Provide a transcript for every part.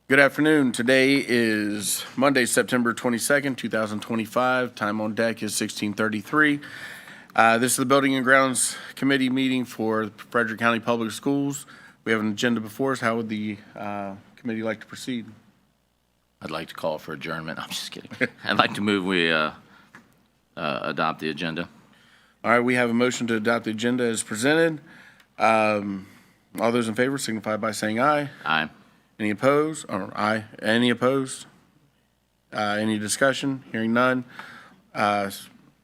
Good afternoon. Today is Monday, September 22nd, 2025. Time on deck is 16:33. This is the Building and Grounds Committee meeting for Frederick County Public Schools. We have an agenda before us. How would the committee like to proceed? I'd like to call for adjournment. I'm just kidding. I'd like to move we adopt the agenda. All right, we have a motion to adopt the agenda as presented. All those in favor signify by saying aye. Aye. Any opposed? Or aye. Any opposed? Any discussion? Hearing none.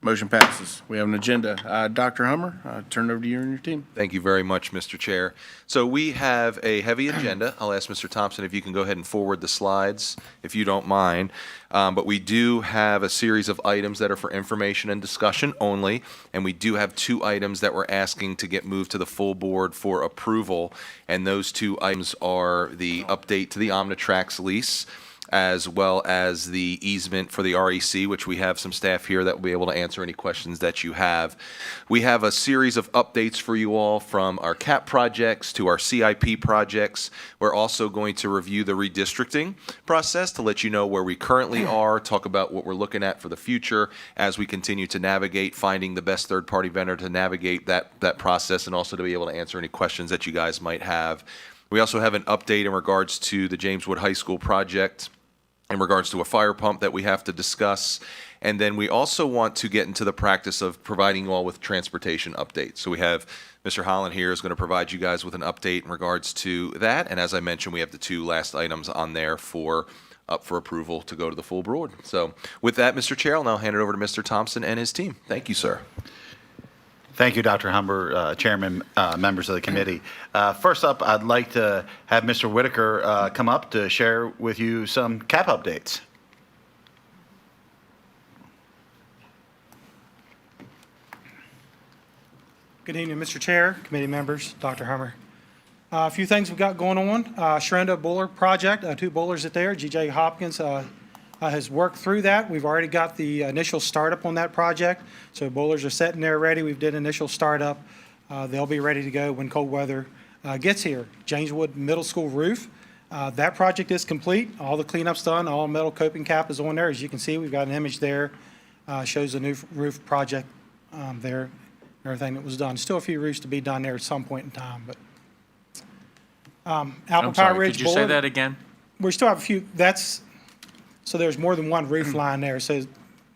Motion passes. We have an agenda. Dr. Hummer, turn it over to you and your team. Thank you very much, Mr. Chair. So we have a heavy agenda. I'll ask Mr. Thompson if you can go ahead and forward the slides, if you don't mind. But we do have a series of items that are for information and discussion only, and we do have 2 items that we're asking to get moved to the full board for approval. And those 2 items are the update to the Omnitrax lease, as well as the easement for the REC, which we have some staff here that will be able to answer any questions that you have. We have a series of updates for you all, from our CAP projects to our CIP projects. We're also going to review the redistricting process to let you know where we currently are, talk about what we're looking at for the future as we continue to navigate finding the best third-party vendor to navigate that process, and also to be able to answer any questions that you guys might have. We also have an update in regards to the James Wood High School project, in regards to a fire pump that we have to discuss. And then we also want to get into the practice of providing you all with transportation updates. So we have Mr. Holland here is going to provide you guys with an update in regards to that. And as I mentioned, we have the 2 last items on there up for approval to go to the full board. So with that, Mr. Chair, I'll now hand it over to Mr. Thompson and his team. Thank you, sir. Thank you, Dr. Humber, Chairman, members of the committee. First up, I'd like to have Mr. Whitaker come up to share with you some CAP updates. Good evening, Mr. Chair, committee members, Dr. Hummer. A few things we've got going on. Shrenda Boiler Project, 2 boilers at there. G.J. Hopkins has worked through that. We've already got the initial startup on that project. So boilers are sitting there ready. We've did initial startup. They'll be ready to go when cold weather gets here. James Wood Middle School roof. That project is complete. All the cleanup's done. All metal coping cap is on there. As you can see, we've got an image there. Shows the new roof project there. Everything that was done. Still a few roofs to be done there at some point in time. But Apple Power Ridge Could you say that again? We still have a few. So there's more than one roof line there. So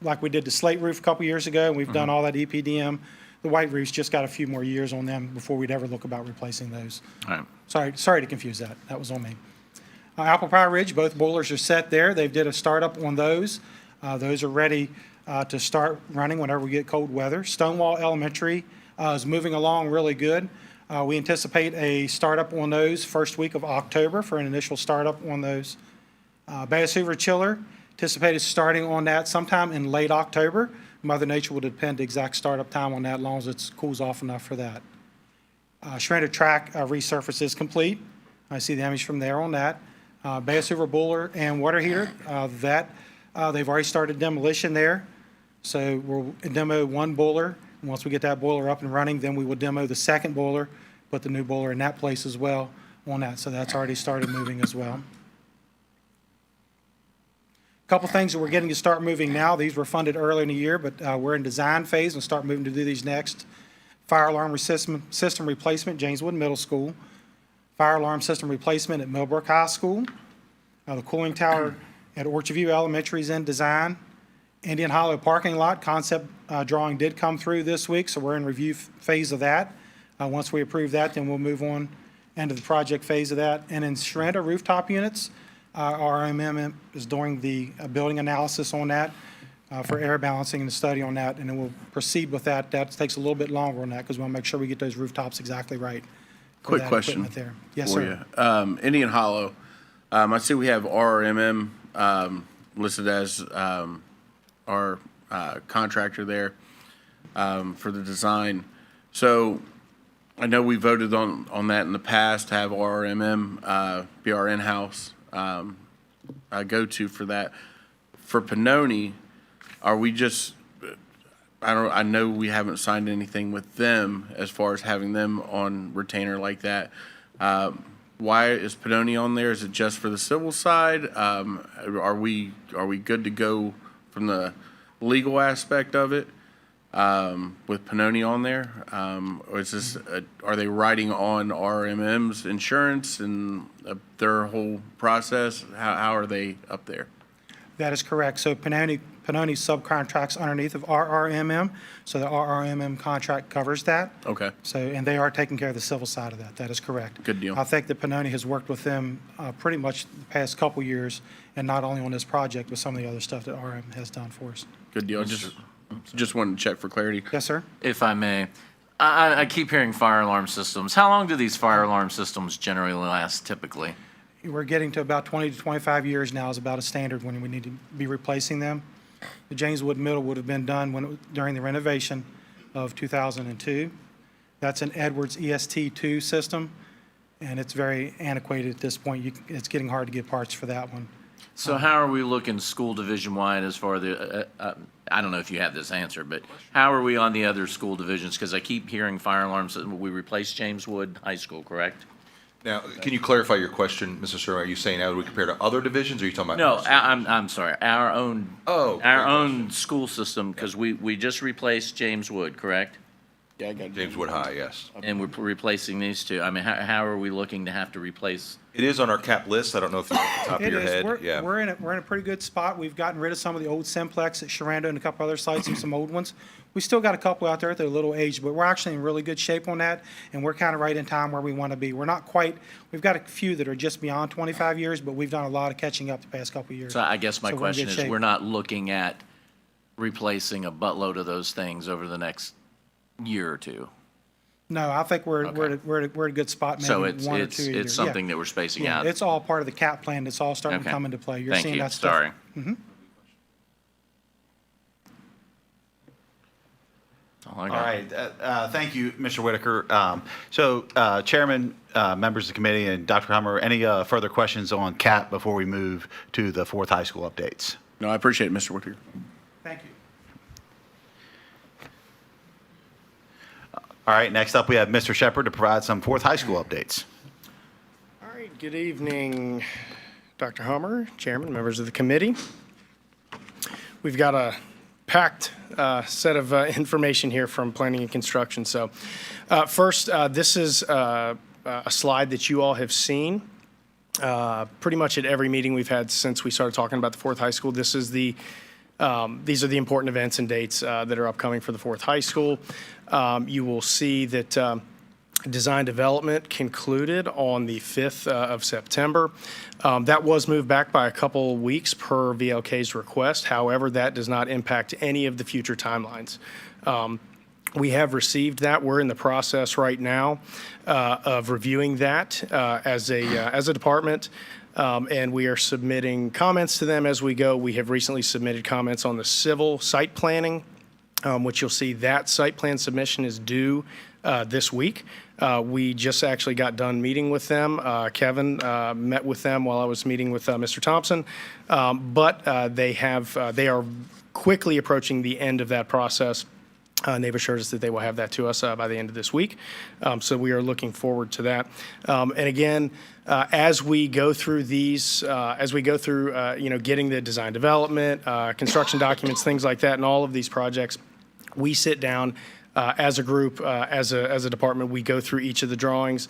like we did the slate roof a couple years ago, and we've done all that EPDM. The white roofs just got a few more years on them before we'd ever look about replacing those. All right. Sorry to confuse that. That was on me. Apple Power Ridge, both boilers are set there. They've did a startup on those. Those are ready to start running whenever we get cold weather. Stonewall Elementary is moving along really good. We anticipate a startup on those first week of October for an initial startup on those. Bass Hoover Chiller, anticipated starting on that sometime in late October. Mother Nature will depend the exact startup time on that, as long as it cools off enough for that. Shredder Track resurface is complete. I see the image from there on that. Bass Hoover Boiler and water heater, they've already started demolition there. So we'll demo 1 boiler. And once we get that boiler up and running, then we will demo the 2nd boiler, put the new boiler in that place as well on that. So that's already started moving as well. Couple things that we're getting to start moving now. These were funded earlier in the year, but we're in design phase and start moving to do these next. Fire alarm system replacement, James Wood Middle School. Fire alarm system replacement at Millbrook High School. The cooling tower at Orchard View Elementary is in design. Indian Hollow parking lot concept drawing did come through this week, so we're in review phase of that. Once we approve that, then we'll move on into the project phase of that. And in Shrenda rooftop units, RMM is doing the building analysis on that for air balancing and the study on that, and then we'll proceed with that. That takes a little bit longer on that because we want to make sure we get those rooftops exactly right. Quick question there. Yes, for sir. you. Indian Hollow, I see we have RMM listed as our contractor there for the design. So I know we voted on that in the past to have RMM be our in-house go-to for that. For Pannoni, are we just, I know we haven't signed anything with them as far as having them on retainer like that. why is Pinoni on there? Is it just for the civil side? Are we good to go from the legal aspect of it with Pinoni on there? Or is this are they writing on RMM's insurance and their whole process? How are they up there? That is correct. So Pinoni subcontracts underneath of RRMM, so the RRMM contract covers that. Okay. So, and they are taking care of the civil side of that. That is correct. Good deal. I think that Pinoni has worked with them pretty much the past couple years, and not only on this project, but some of the other stuff that RM has done for us. Good deal. Just wanted to check for clarity. Yes, sir? If I may, I keep hearing fire alarm systems. How long do these fire alarm systems generally last typically? We're getting to about 20 to 25 years now is about a standard when we need to be replacing them. The James Wood Middle would have been done during the renovation of 2002. That's an Edwards EST2 system, and it's very antiquated at this point. It's getting hard to get parts for that one. So how are we looking school division-wide as far as I don't know if you have this answer, but how are we on the other school divisions? Because I keep hearing fire alarms. We replaced James Wood High School, correct? Now, can you clarify your question, Mr. Sir? Are you saying how do we compare to other divisions, or are you talking about? No, I'm sorry. Our own. Oh, Our great own school system, because we just replaced James Wood, correct? Yeah, I got James Wood High, yes. And we're replacing these two. I mean, how are we looking to have to replace? It is on our cap list. I don't know if you know off the top of It your is. head. Yeah. We're in a pretty good spot. We've gotten rid of some of the old Simplex at Sharanda and a couple other sites and some old ones. We still got a couple out there that are a little aged, but we're actually in really good shape on that, and we're kind of right in time where we want to be. We're not quite, we've got a few that are just beyond 25 years, but we've done a lot of catching up the past couple of years. So I guess my So we're in question good is, shape. we're not looking at replacing a buttload of those things over the next year or two. No, I think we're Okay. at a good spot, So maybe it's one or two a year. it's Yeah. something that we're spacing Yeah, out. it's all part of the cap plan. It's all starting to Okay. come into play. You're Thank seeing you. that stuff. Sorry. That's all I All got. right, thank you, Mr. Whitaker. So, Chairman, members of the committee, and Dr. Hummer, any further questions on CAP before we move to the fourth high school updates? No, I appreciate it, Mr. Whitaker. Thank you. All right, next up, we have Mr. Shepard to provide some fourth high school updates. All right, good evening, Dr. Hummer, Chairman, members of the committee. We've got a packed set of information here from Planning and Construction. So first, this is a slide that you all have seen pretty much at every meeting we've had since we started talking about the fourth high school. This is these are the important events and dates that are upcoming for the fourth high school. You will see that design development concluded on the 5th of September. That was moved back by a couple weeks per VLK's request. However, that does not impact any of the future timelines. We have received that. We're in the process right now of reviewing that as a department. And we are submitting comments to them as we go. We have recently submitted comments on the civil site planning, which you'll see that site plan submission is due this week. We just actually got done meeting with them. Kevin met with them while I was meeting with Mr. Thompson. But they are quickly approaching the end of that process. And they've assured us that they will have that to us by the end of this week. So we are looking forward to that. And again, as we go through these, getting the design development, construction documents, things like that, and all of these projects, we sit down as a group, as a department. We go through each of the drawings.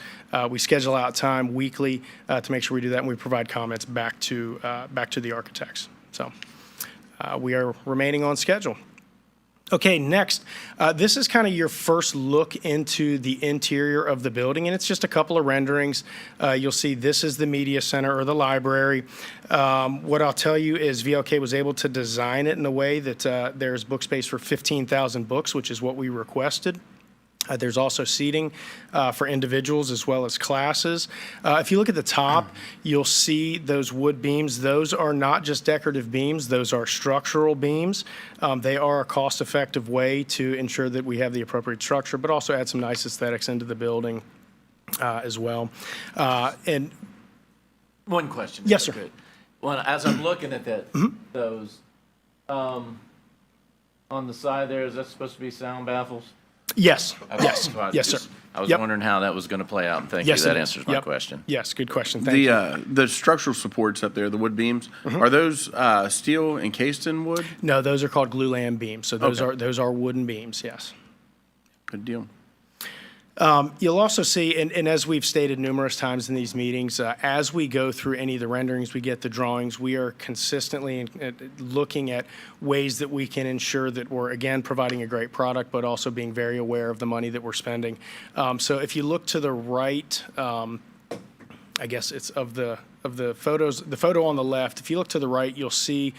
We schedule out time weekly to make sure we do that, and we provide comments back to the architects. So we are remaining on schedule. Okay, next, this is kind of your first look into the interior of the building, and it's just a couple of renderings. You'll see this is the media center or the library. What I'll tell you is VLK was able to design it in a way that there's book space for 15,000 books, which is what we requested. There's also seating for individuals as well as classes. If you look at the top, you'll see those wood beams. Those are not just decorative beams. Those are structural beams. They are a cost-effective way to ensure that we have the appropriate structure, but also add some nice aesthetics into the building as well. And One question. Yes, if I sir. could. Well, as I'm looking at that, those, on the side there, is that supposed to be sound baffles? yes, Okay, yes, so yes, sir. I was Yep. wondering how that was going to play out, and thank you. Yes, That it is. answers my Yep. question. Yes, good question. Thank you. The structural supports up there, the wood beams, are those steel encased in wood? No, those are called glulam beams. So Okay. those are wooden beams, yes. Good deal. You'll also see, and as we've stated numerous times in these meetings, as we go through any of the renderings, we get the drawings, we are consistently looking at ways that we can ensure that we're, again, providing a great product, but also being very aware of the money that we're spending. So if you look to the right, I guess it's of the photos, the photo on the left, if you look to the right, you'll see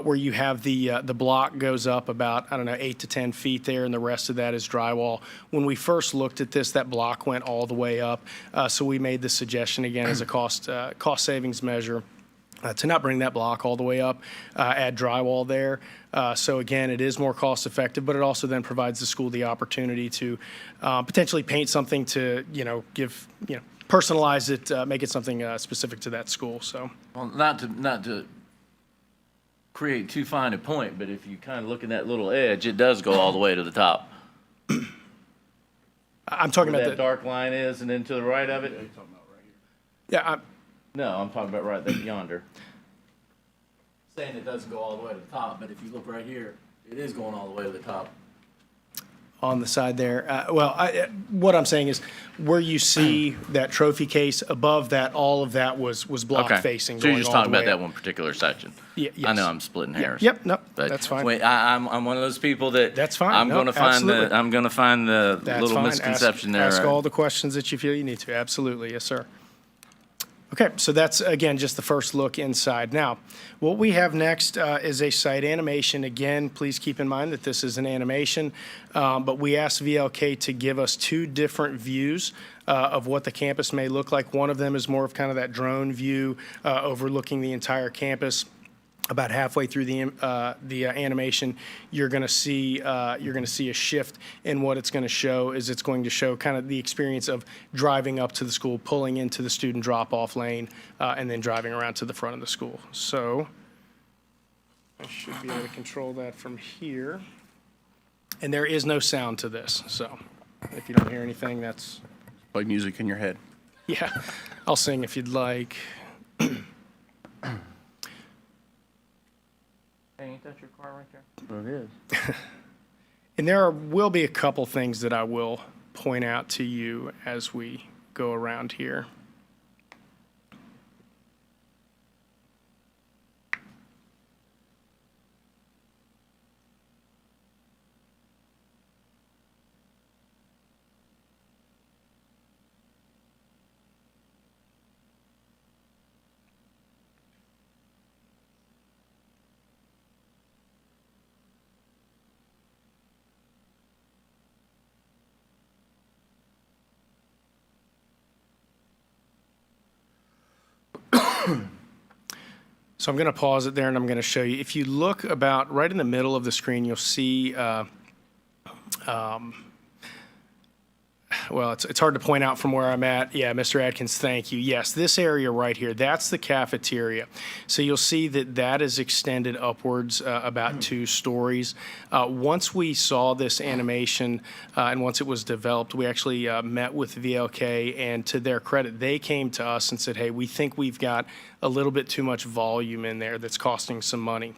where you have the block goes up about, I don't know, 8 to 10 feet there, and the rest of that is drywall. When we first looked at this, that block went all the way up. So we made the suggestion, again, as a cost savings measure, to not bring that block all the way up, add drywall there. So again, it is more cost effective, but it also then provides the school the opportunity to potentially paint something to, give, personalize it, make it something specific to that school. So Well, not to create too fine a point, but if you kind of look at that little edge, it does go all the way to the top. I'm talking Where about that the, dark line is, and then to the right of it? yeah, No, I'm talking about right there yonder. Saying it doesn't go all the way to the top, but if you look right here, it is going all the way to the top. on the side there. What I'm saying is where you see that trophy case above that, all of that was block Okay. facing. So you're going just all talking the about way that up. one particular section. Ye- I know yes. I'm splitting hairs. Yep, no, But that's fine. wait, I'm one of those people that That's fine. I'm No, going to find absolutely. I'm going to find the That's little fine. misconception there. Ask all the questions that you feel you need to. Absolutely, yes, sir. Okay, so that's, again, just the first look inside. Now, what we have next is a site animation. Again, please keep in mind that this is an animation, but we asked VLK to give us two different views of what the campus may look like. One of them is more of kind of that drone view overlooking the entire campus. About halfway through the animation, you're going to see a shift in what it's going to show. Is it's going to show kind of the experience of driving up to the school, pulling into the student drop-off lane, and then driving around to the front of the school. So I should be able to control that from here. And there is no sound to this, so if you don't hear anything, that's Like music in your head. yeah. I'll sing if you'd like. Hey, ain't that your car right there? It is. And there will be a couple things that I will point out to you as we go around here. So I'm going to pause it there and I'm going to show you. If you look about right in the middle of the screen, you'll see, well, it's hard to point out from where I'm at. Yeah, Mr. Adkins, thank you. Yes, this area right here, that's the cafeteria. So you'll see that that is extended upwards about 2 stories. Once we saw this animation and once it was developed, we actually met with VLK, and to their credit, they came to us and said, hey, we think we've got a little bit too much volume in there that's costing some money.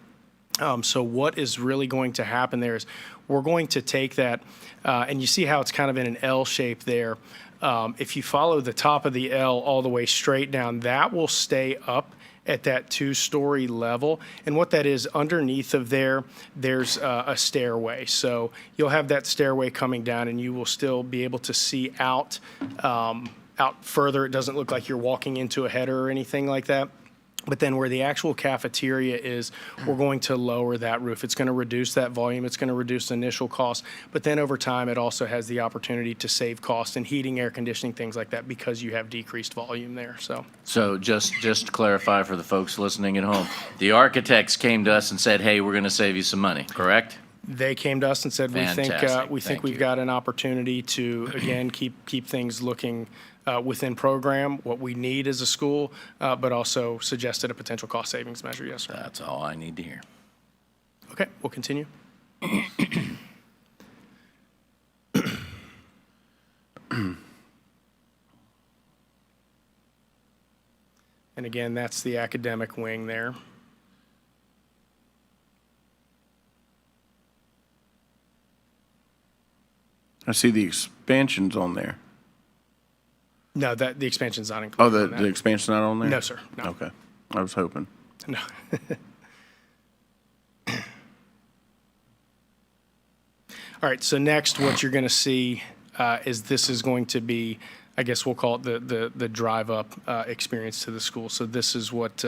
So what is really going to happen there is we're going to take that, and you see how it's kind of in an L shape there. If you follow the top of the L all the way straight down, that will stay up at that 2-story level. And what that is, underneath of there, there's a stairway. So you'll have that stairway coming down, and you will still be able to see out further. It doesn't look like you're walking into a header or anything like that. But then where the actual cafeteria is, we're going to lower that roof. It's going to reduce that volume. It's going to reduce the initial cost. But then over time, it also has the opportunity to save cost in heating, air conditioning, things like that, because you have decreased volume there. So just to clarify for the folks listening at home, the architects came to us and said, hey, we're going to save you some money, correct? They came to us and said, we think Fantastic. Thank we've you. got an opportunity to, again, keep things looking within program, what we need as a school, but also suggested a potential cost savings measure. Yes, sir. That's all I need to hear. Okay, we'll continue. And again, that's the academic wing there. I see the expansions on there. No, the expansion's not Oh, included in the that. expansion's not on there? No, sir, no. Okay. I was hoping. No. All right, so next, what you're going to see is this is going to be, I guess we'll call it the drive-up experience to the school. So this is what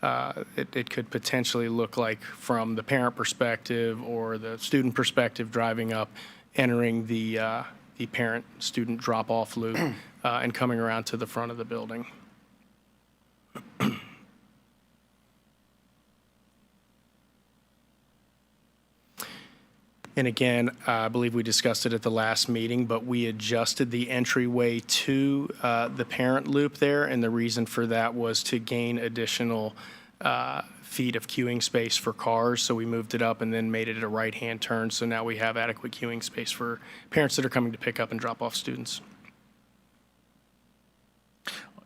it could potentially look like from the parent perspective or the student perspective, driving up, entering the parent-student drop-off loop, and coming around to the front of the building. And again, I believe we discussed it at the last meeting, but we adjusted the entryway to the parent loop there, and the reason for that was to gain additional feet of queuing space for cars. So we moved it up and then made it a right-hand turn, so now we have adequate queuing space for parents that are coming to pick up and drop off students.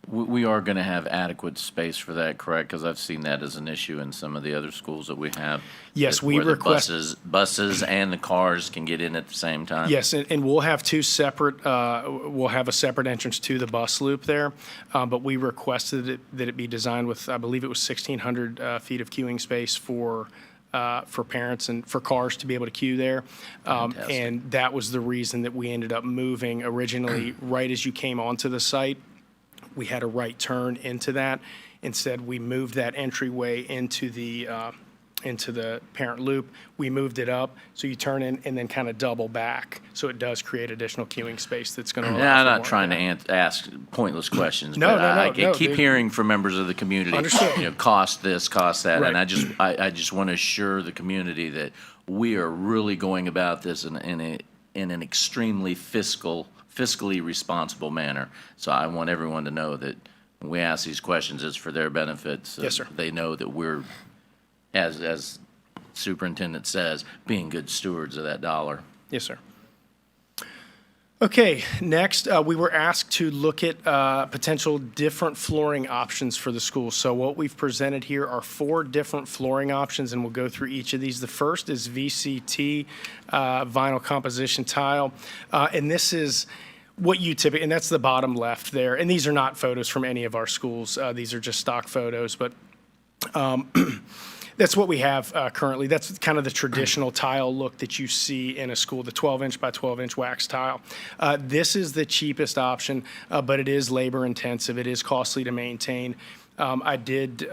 We are going to have adequate space for that, correct? Because I've seen that as an issue in some of the other schools that we have. Yes, that- we where the request- buses and the cars can get in at the same time. Yes, and we'll have two separate, we'll have a separate entrance to the bus loop there, but we requested that it be designed with, I believe it was 1,600 feet of queuing space for parents and for cars to be able to queue there. Fantastic. And that was the reason that we ended up moving originally, right as you came onto the site, we had a right turn into that. Instead, we moved that entryway into the parent loop. We moved it up, so you turn in and then kind of double back. So it does create additional queuing space that's going to allow Yeah, I'm for not more. trying to ask pointless questions, No, but no, I no, keep dude. hearing from members of the community, Understood. you know, cost this, cost that, and Right. I just want to assure the community that we are really going about this in an extremely fiscally responsible manner. So I want everyone to know that when we ask these questions, it's for their benefit. So Yes, sir. they know that we're, as superintendent says, being good stewards of that dollar. Yes, sir. Okay, next, we were asked to look at potential different flooring options for the school. So what we've presented here are 4 different flooring options, and we'll go through each of these. The first is VCT, vinyl composition tile, and this is what you typically, and that's the bottom left there. And these are not photos from any of our schools. These are just stock photos, but that's what we have currently. That's kind of the traditional tile look that you see in a school, the 12-inch by 12-inch wax tile. This is the cheapest option, but it is labor intensive. It is costly to maintain. I did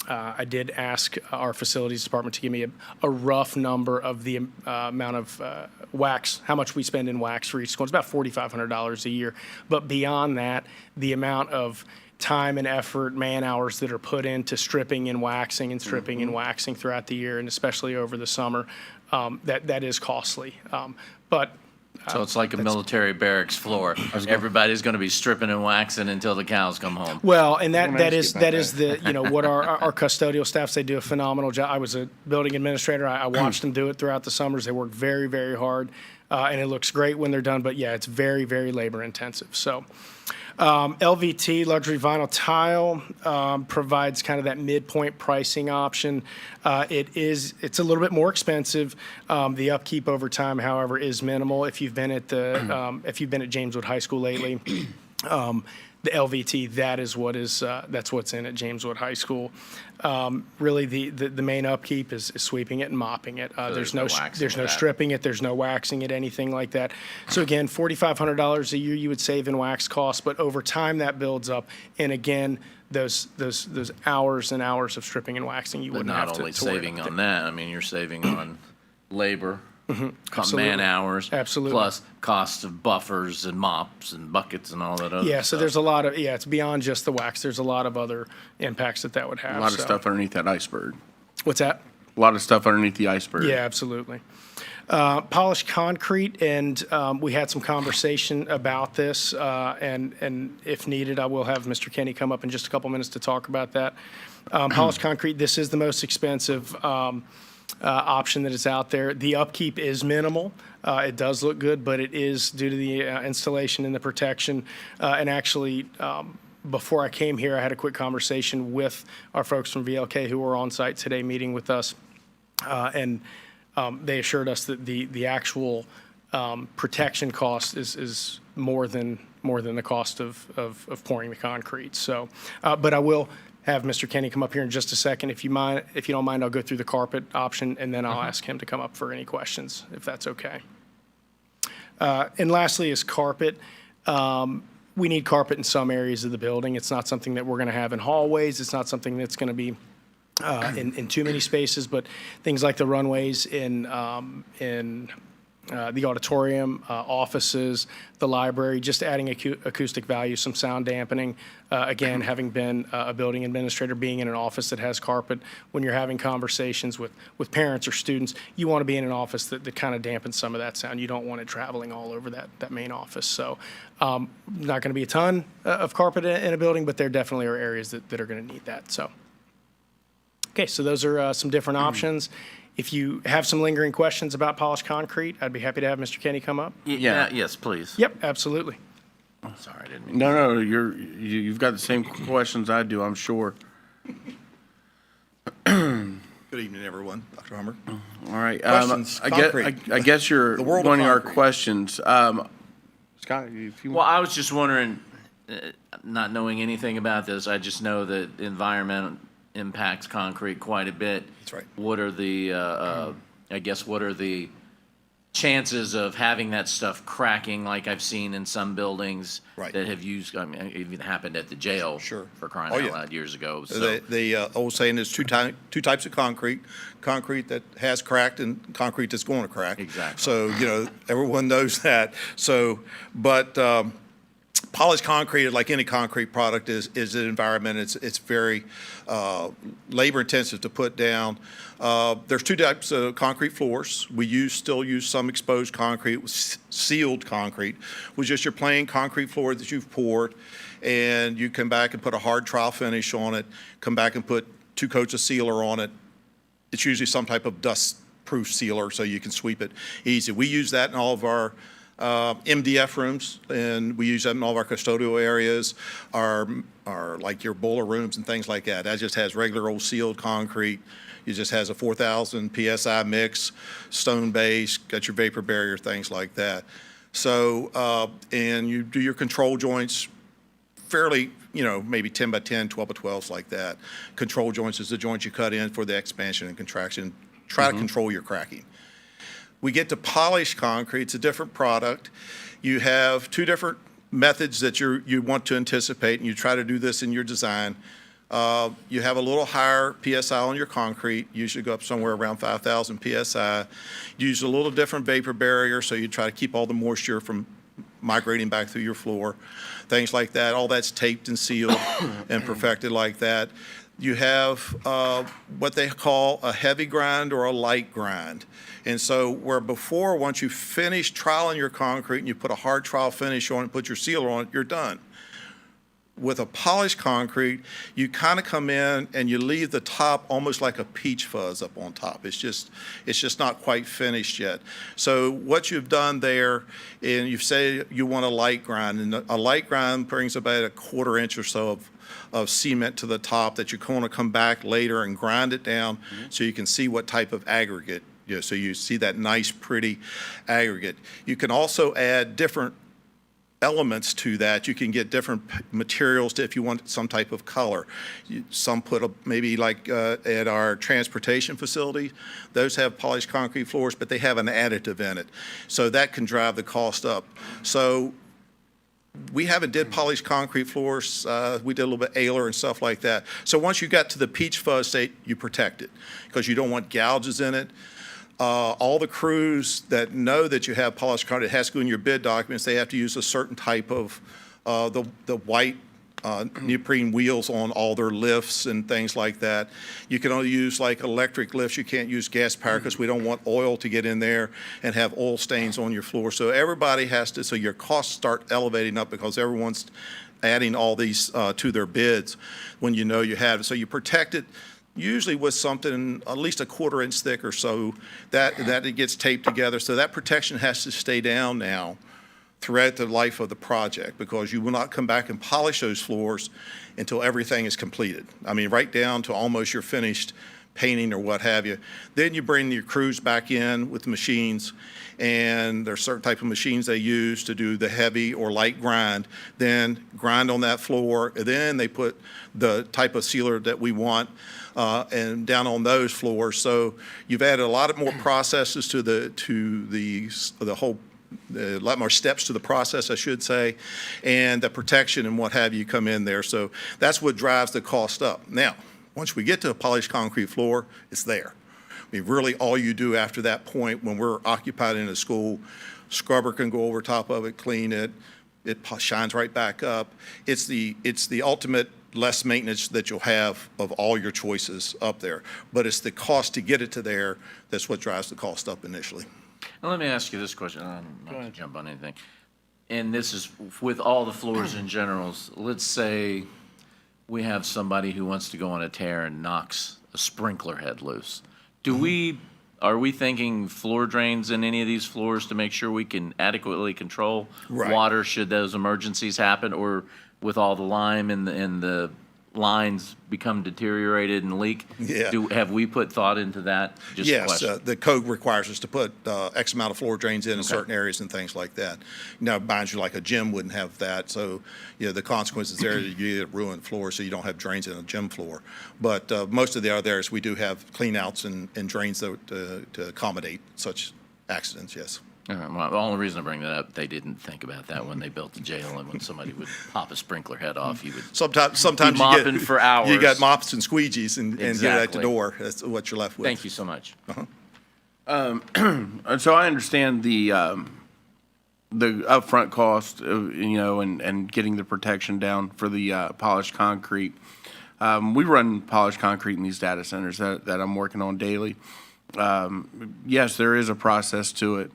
ask our facilities department to give me a rough number of the amount of wax, how much we spend in wax for each school. It's about $4,500 a year. But beyond that, the amount of time and effort, man hours that are put into stripping and waxing and stripping and waxing throughout the year, and especially over the summer, that is costly. But So it's like a military barracks floor. Everybody's going to be stripping and waxing until the cows come home. well, and that Well, is let's get the, you know, what our custodial staffs, they do a phenomenal job. I was a building administrator. I watched them do it throughout the summers. They work very, very hard, and it looks great when they're done. But yeah, it's very, very labor intensive. So LVT, luxury vinyl tile, provides kind of that midpoint pricing option. It's a little bit more expensive. The upkeep over time, however, is minimal. If you've been at Jameswood High School lately, the LVT, that's what's in at Jameswood High School. Really, the main upkeep is sweeping it and mopping it. there's no waxing there's no with that. stripping it, there's no waxing it, anything like that. So again, $4,500 a year you would save in wax costs, but over time that builds up. And again, those hours and hours of stripping and waxing you But wouldn't have not to only to worry saving about. on that, I mean, you're saving on labor, Absolutely. man hours. Absolutely. Plus costs of buffers and mops and buckets and all that other stuff. Yeah, so there's a lot of, it's beyond just the wax. There's a lot of other impacts that would have. A lot of so. stuff underneath that iceberg. What's that? A lot of stuff underneath the iceberg. Yeah, absolutely. Polished concrete, and we had some conversation about this, and if needed, I will have Mr. Kenny come up in just a couple minutes to talk about that. Polished concrete, this is the most expensive. option that is out there. The upkeep is minimal. It does look good, but it is due to the installation and the protection. And actually, before I came here, I had a quick conversation with our folks from VLK who were on site today meeting with us. And they assured us that the actual protection cost is more than the cost of pouring the concrete. So, but I will have Mr. Kenny come up here in just a second. If you don't mind, I'll go through the carpet option, and then I'll ask him to come up for any questions, if that's okay. And lastly is carpet. We need carpet in some areas of the building. It's not something that we're going to have in hallways. It's not something that's going to be in too many spaces, but things like the runways in the auditorium, offices, the library, just adding acoustic value, some sound dampening. Again, having been a building administrator, being in an office that has carpet, when you're having conversations with parents or students, you want to be in an office that kind of dampens some of that sound. You don't want it traveling all over that main office. So not going to be a ton of carpet in a building, but there definitely are areas that are going to need that. So, okay, so those are some different options. If you have some lingering questions about polished concrete, I'd be happy to have Mr. Kenny come up. Yes, please. Yep, absolutely. Sorry, I didn't mean. No, you've got the same questions I do, I'm sure. Good evening, everyone. Dr. Hummer. All right. Questions, concrete. I guess you're The world of wanting our concrete. questions. Scott, if you Well, I was just wondering, not knowing anything about this, I just know that the environment impacts concrete quite a bit. That's right. What are the, what are the chances of having that stuff cracking like I've seen in some buildings Right. that have used, I mean, it even happened at the jail. Sure. For crying Oh, out yeah. loud years ago. So, The old saying is two types of concrete: concrete that has cracked and concrete that's going to crack. Exactly. So everyone knows that. So, but polished concrete, like any concrete product, is an environment. It's very labor intensive to put down. There's two types of concrete floors. We still use some exposed concrete, sealed concrete, which is your plain concrete floor that you've poured, and you come back and put a hard trowel finish on it, come back and put 2 coats of sealer on it. It's usually some type of dust-proof sealer so you can sweep it easy. We use that in all of our MDF rooms, and we use that in all of our custodial areas, our like your boiler rooms and things like that. That just has regular old sealed concrete. It just has a 4,000 PSI mix, stone base, got your vapor barrier, things like that. So, and you do your control joints fairly, maybe 10 by 10, 12 by 12s like that. Control joints is the joints you cut in for the expansion and contraction. Try to control your cracking. We get to polished concrete. It's a different product. You have 2 different methods that you want to anticipate, and you try to do this in your design. You have a little higher PSI on your concrete, usually go up somewhere around 5,000 PSI. Use a little different vapor barrier, so you try to keep all the moisture from migrating back through your floor, things like that. All that's taped and sealed and perfected like that. You have what they call a heavy grind or a light grind. And so where before, once you finish troweling your concrete and you put a hard trowel finish on it, put your sealer on it, you're done. With a polished concrete, you kind of come in and you leave the top almost like a peach fuzz up on top. It's just not quite finished yet. So what you've done there, and you've said you want a light grind, and a light grind brings about a 1/4 inch or so of cement to the top that you're going to come back later and grind it down so you can see what type of aggregate. So you see that nice, pretty aggregate. You can also add different elements to that. You can get different materials if you want some type of color. Some put maybe like at our transportation facility, those have polished concrete floors, but they have an additive in it. So that can drive the cost up. So we haven't did polished concrete floors. We did a little bit Ailer and stuff like that. So once you got to the peach fuzz state, you protect it because you don't want gouges in it. All the crews that know that you have polished concrete, it has to go in your bid documents. They have to use a certain type of the white neoprene wheels on all their lifts and things like that. You can only use like electric lifts. You can't use gas power because we don't want oil to get in there and have oil stains on your floor. So everybody has to, so your costs start elevating up because everyone's adding all these to their bids when you know you have it. So you protect it usually with something at least a 1/4 inch thick or so, that it gets taped together. So that protection has to stay down now throughout the life of the project, because you will not come back and polish those floors until everything is completed. I mean, right down to almost your finished painting or what have you. Then you bring your crews back in with machines, and there's certain type of machines they use to do the heavy or light grind, then grind on that floor, and then they put the type of sealer that we want and down on those floors. So you've added a lot of more processes to the whole, a lot more steps to the process, I should say, and the protection and what have you come in there. So that's what drives the cost up. Now, once we get to a polished concrete floor, it's there. I mean, really, all you do after that point, when we're occupied in a school, scrubber can go over top of it, clean it, it shines right back up. It's the ultimate less maintenance that you'll have of all your choices up there. But it's the cost to get it to there that's what drives the cost up initially. Now, let me ask you this question, not to jump on anything. And this is with all the floors in general. Let's say we have somebody who wants to go on a tear and knocks a sprinkler head loose. Are we thinking floor drains in any of these floors to make sure we can adequately control Right. water should those emergencies happen? Or with all the lime and the lines become deteriorated and leak? Yeah. Have we put thought into that? Just a Yes, question. the code requires us to put X amount of floor drains in certain areas and things like that. Now, mind you, like a gym wouldn't have that, so, you know, the consequences there, you get ruined floor, so you don't have drains in a gym floor. But most of the other areas, we do have clean outs and drains to accommodate such accidents, yes. All right, well, the only reason I bring that up, they didn't think about that when they built the jail, and when somebody would pop a sprinkler head off, you would. Sometimes Be mopping for hours. You got mops and squeegees and get it at the Exactly. door. That's what you're left with. Thank you so much. And so I understand the upfront cost, you know, and getting the protection down for the polished concrete. We run polished concrete in these data centers that I'm working on daily. Yes, there is a process to it,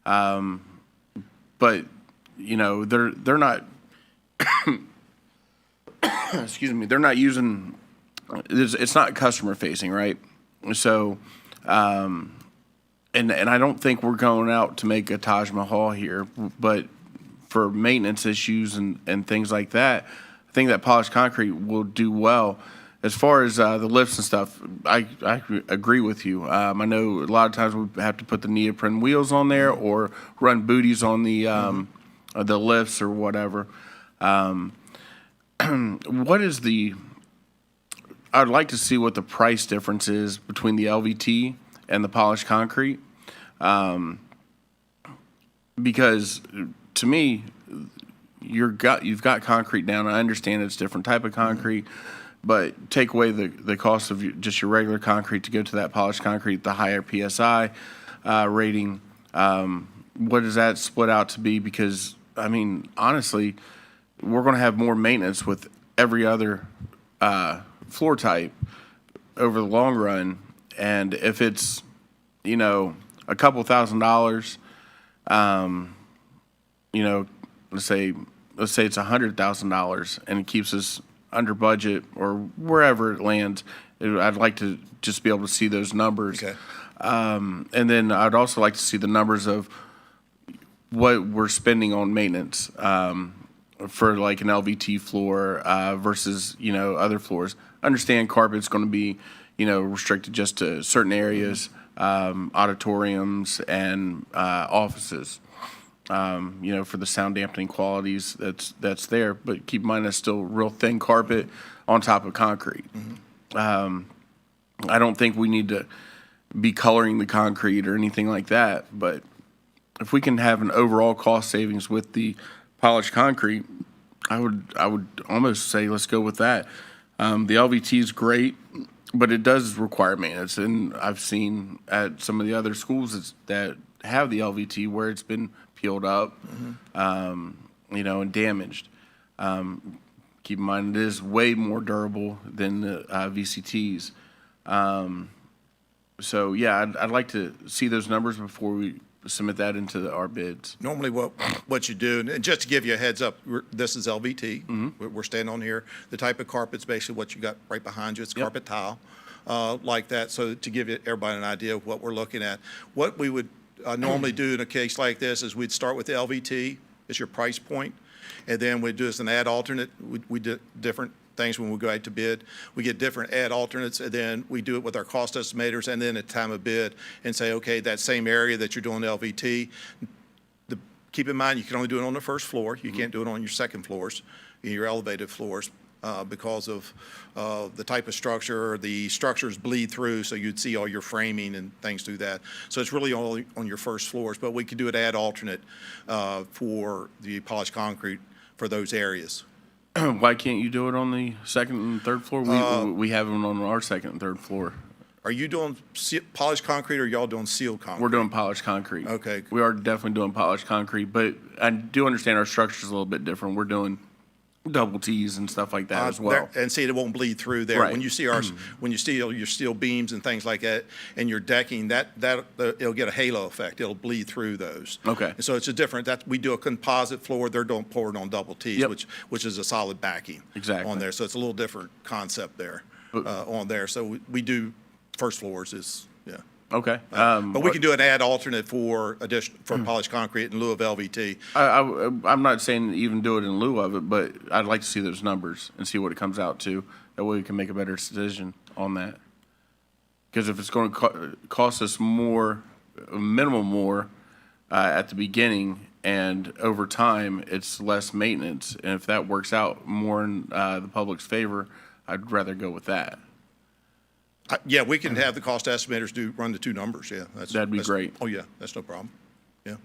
but you know they're not. Excuse me, they're not using. It's not customer facing, right? So. And I don't think we're going out to make a Taj Mahal here, but for maintenance issues and things like that, I think that polished concrete will do well. As far as the lifts and stuff, I agree with you. I know a lot of times we have to put the neoprene wheels on there or run booties on the lifts or whatever. What is the? I'd like to see what the price difference is between the LVT and the polished concrete, because to me, you've got concrete down. I understand it's a different type of concrete, but take away the cost of just your regular concrete to go to that polished concrete, the higher PSI rating. What does that split out to be? Because I mean, honestly, we're going to have more maintenance with every other floor type over the long run. And if it's, you know, a couple $1,000s, you know, let's say it's $100,000 and it keeps us under budget or wherever it lands, I'd like to just be able to see those numbers. Okay. And then I'd also like to see the numbers of what we're spending on maintenance for like an LVT floor versus, you know, other floors. Understand carpet's going to be, you know, restricted just to certain areas, auditoriums and offices. You know, for the sound dampening qualities that's there, but keep in mind that's still real thin carpet on top of concrete. I don't think we need to be coloring the concrete or anything like that, but if we can have an overall cost savings with the polished concrete, I would almost say let's go with that. The LVT is great, but it does require maintenance, and I've seen at some of the other schools that have the LVT where it's been peeled up, you know, and damaged. Keep in mind, it is way more durable than the VCTs. So, yeah, I'd like to see those numbers before we submit that into our bids. Normally what you do, and just to give you a heads up, this is LVT. We're standing on here. The type of carpet's basically what you got right behind you. It's Yep. carpet tile. like that, so to give everybody an idea of what we're looking at. What we would normally do in a case like this is we'd start with the LVT as your price point, and then we'd do as an ad alternate. We do different things when we go out to bid. We get different ad alternates, and then we do it with our cost estimators, and then at time of bid, and say, okay, that same area that you're doing LVT, keep in mind, you can only do it on the first floor. You can't do it on your second floors, your elevated floors, because of the type of structure. The structures bleed through, so you'd see all your framing and things through that. So it's really only on your first floors, but we could do it ad alternate for the polished concrete for those areas. Why can't you do it on the second and third floor? We have them on our second and third floor. Are you doing polished concrete, or y'all doing sealed concrete? We're doing polished concrete. Okay. We are definitely doing polished concrete, but I do understand our structure is a little bit different. We're doing double T's and stuff like that as well. And see, it won't bleed through there. Right. When you see when you see your steel beams and things like that, and your decking, it'll get a halo effect. It'll bleed through those. Okay. And so it's a different. We do a composite floor. They're doing poured on double T's, Yep. which is a solid backing. Exactly. On there. So it's a little different concept there on there. So we do first floors is yeah. Okay. But we can do an ad alternate for polished concrete in lieu of LVT. I'm not saying even do it in lieu of it, but I'd like to see those numbers and see what it comes out to. That way we can make a better decision on that. Because if it's going to cost us more, minimum more at the beginning, and over time it's less maintenance, and if that works out more in the public's favor, I'd rather go with that. Yeah, we can have the cost estimators run the two numbers. Yeah, That'd be great. Oh yeah, that's no problem. Yeah.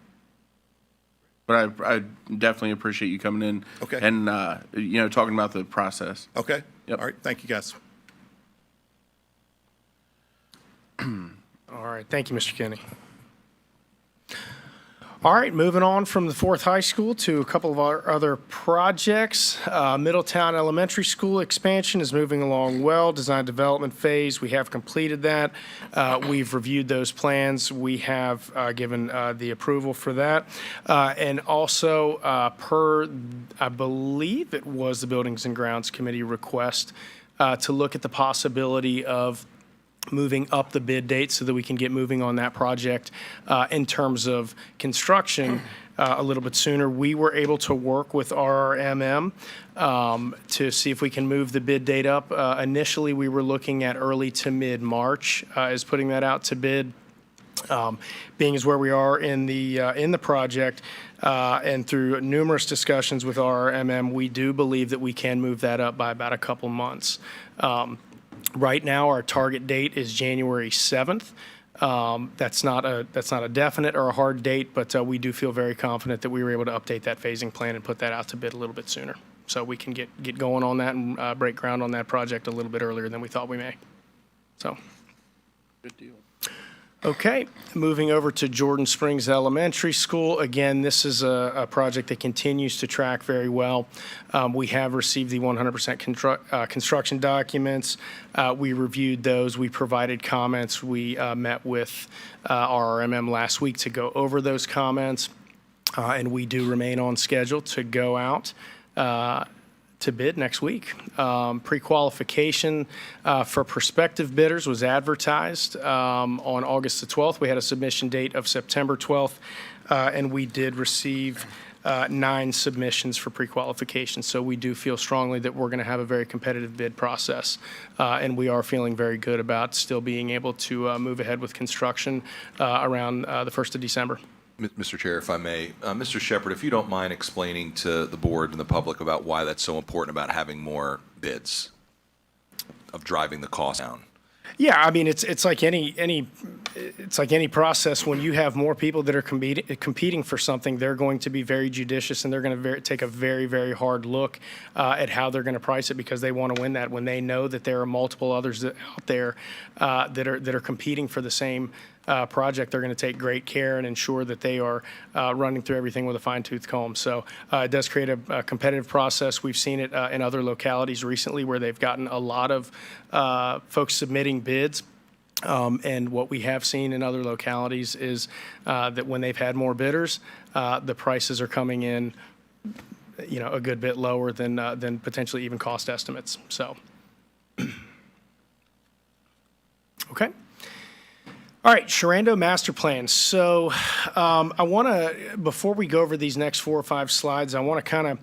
But I definitely appreciate you coming in. Okay. And, talking about the process. Okay. Yep. All right. Thank you, guys. All right, thank you, Mr. Kenny. All right, moving on from the Fourth High School to a couple of our other projects. Middletown Elementary School expansion is moving along well. Design development phase, we have completed that. We've reviewed those plans. We have given the approval for that. And also, I believe it was the Buildings and Grounds Committee request to look at the possibility of moving up the bid date so that we can get moving on that project in terms of construction a little bit sooner. We were able to work with RRMM to see if we can move the bid date up. Initially, we were looking at early to mid-March as putting that out to bid. Being as where we are in the project, and through numerous discussions with RRMM, we do believe that we can move that up by about a couple months. Right now, our target date is January 7th. That's not a definite or a hard date, but we do feel very confident that we were able to update that phasing plan and put that out to bid a little bit sooner. So we can get going on that and break ground on that project a little bit earlier than we thought we may. So. Good deal. Okay, moving over to Jordan Springs Elementary School. Again, this is a project that continues to track very well. We have received the 100% construction documents. We reviewed those. We provided comments. We met with RRMM last week to go over those comments. And we do remain on schedule to go out to bid next week. Pre-qualification for prospective bidders was advertised on August the 12th. We had a submission date of September 12th, and we did receive 9 submissions for pre-qualification. So we do feel strongly that we're going to have a very competitive bid process, and we are feeling very good about still being able to move ahead with construction around the 1st of December. Mr. Chair, if I may, Mr. Shepherd, if you don't mind explaining to the board and the public about why that's so important about having more bids, of driving the cost down. Yeah, I mean, it's like any process. When you have more people that are competing for something, they're going to be very judicious, and they're going to take a very, very hard look at how they're going to price it, because they want to win that. When they know that there are multiple others out there that are competing for the same project, they're going to take great care and ensure that they are running through everything with a fine-tooth comb. So it does create a competitive process. We've seen it in other localities recently where they've gotten a lot of folks submitting bids. And what we have seen in other localities is that when they've had more bidders, the prices are coming in, a good bit lower than potentially even cost estimates. So. All right, Sharando Master Plan. So I want to, before we go over these next 4 or 5 slides, I want to kind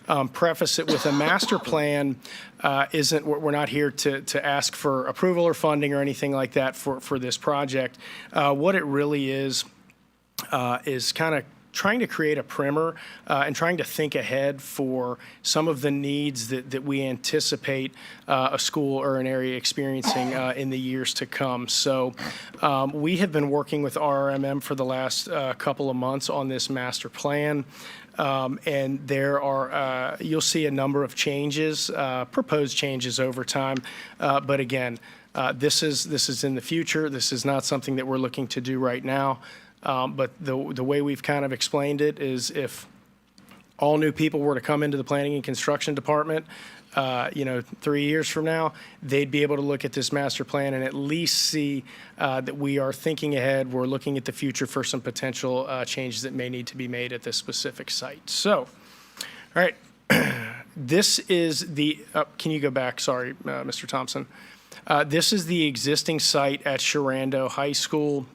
of preface it with a master plan we're not here to ask for approval or funding or anything like that for this project. What it really is kind of trying to create a primer and trying to think ahead for some of the needs that we anticipate a school or an area experiencing in the years to come. So we have been working with RRMM for the last couple of months on this master plan. And there are, you'll see a number of changes, proposed changes over time. But again, this is in the future. This is not something that we're looking to do right now. But the way we've kind of explained it is if all new people were to come into the planning and construction department, 3 years from now, they'd be able to look at this master plan and at least see that we are thinking ahead. We're looking at the future for some potential changes that may need to be made at this specific site. So, all right, this is the, can you go back? Sorry, Mr. Thompson. This is the existing site at Sharando High School.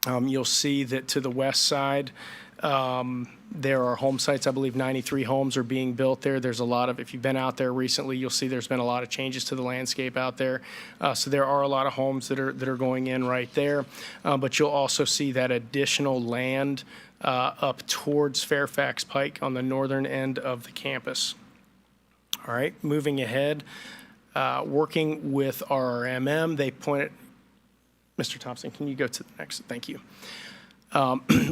You'll see that to the west side, there are home sites. I believe 93 homes are being built there. There's a lot of, if you've been out there recently, you'll see there's been a lot of changes to the landscape out there. So there are a lot of homes that are going in right there. But you'll also see that additional land up towards Fairfax Pike on the northern end of the campus. All right, moving ahead, working with RRMM, they pointed, Mr. Thompson, can you go to the next? Thank you.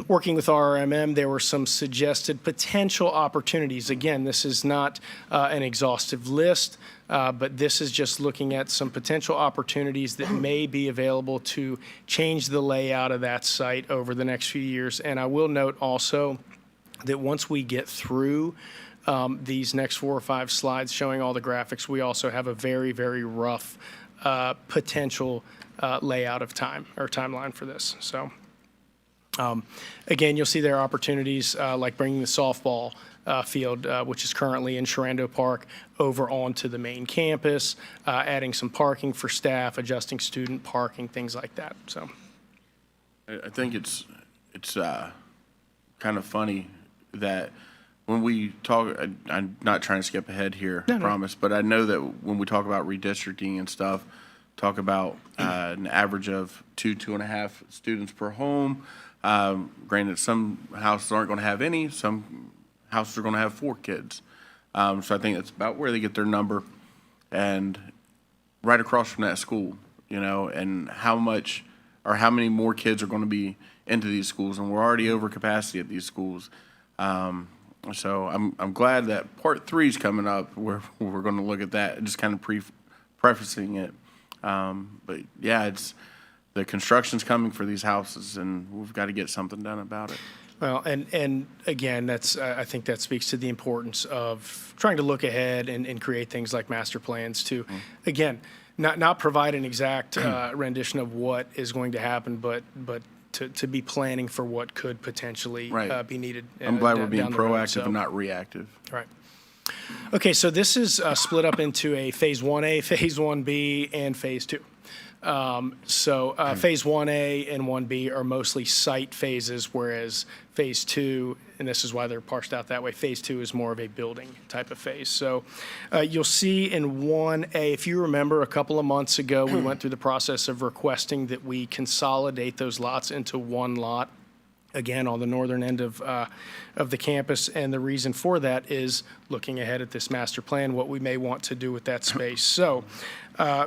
Working with RRMM, there were some suggested potential opportunities. Again, this is not an exhaustive list, but this is just looking at some potential opportunities that may be available to change the layout of that site over the next few years. And I will note also that once we get through these next 4 or 5 slides showing all the graphics, we also have a very, very rough potential layout of timeline for this. So again, you'll see there are opportunities like bringing the softball field, which is currently in Sharando Park, over onto the main campus, adding some parking for staff, adjusting student parking, things like that. So I think it's kind of funny that when we talk, I'm not trying to skip ahead here, I promise, but I know that when we talk about redistricting and stuff, talk about an average of 2.5 students per home. Granted, some houses aren't going to have any. Some houses are going to have 4 kids. So I think that's about where they get their number. And right across from that school, and how much or how many more kids are going to be into these schools. And we're already over capacity at these schools. So I'm glad that part 3 is coming up where we're going to look at that, just kind of prefacing it. But yeah, it's the construction's coming for these houses, and we've got to get something done about it. well, and again, that's I think that speaks to the importance of trying to look ahead and create things like master plans to, again, not provide an exact rendition of what is going to happen, but to be planning for what could potentially Right. be needed. I'm glad we're being down the road, proactive so. and not reactive. Right. Okay, so this is split up into a Phase 1A, Phase 1B, and Phase 2. Phase 1A and 1B are mostly site phases, whereas Phase 2, and this is why they're parsed out that way, Phase 2 is more of a building type of phase. So you'll see in 1A, if you remember a couple of months ago, we went through the process of requesting that we consolidate those lots into one lot, again, on the northern end of the campus. And the reason for that is looking ahead at this master plan, what we may want to do with that space. So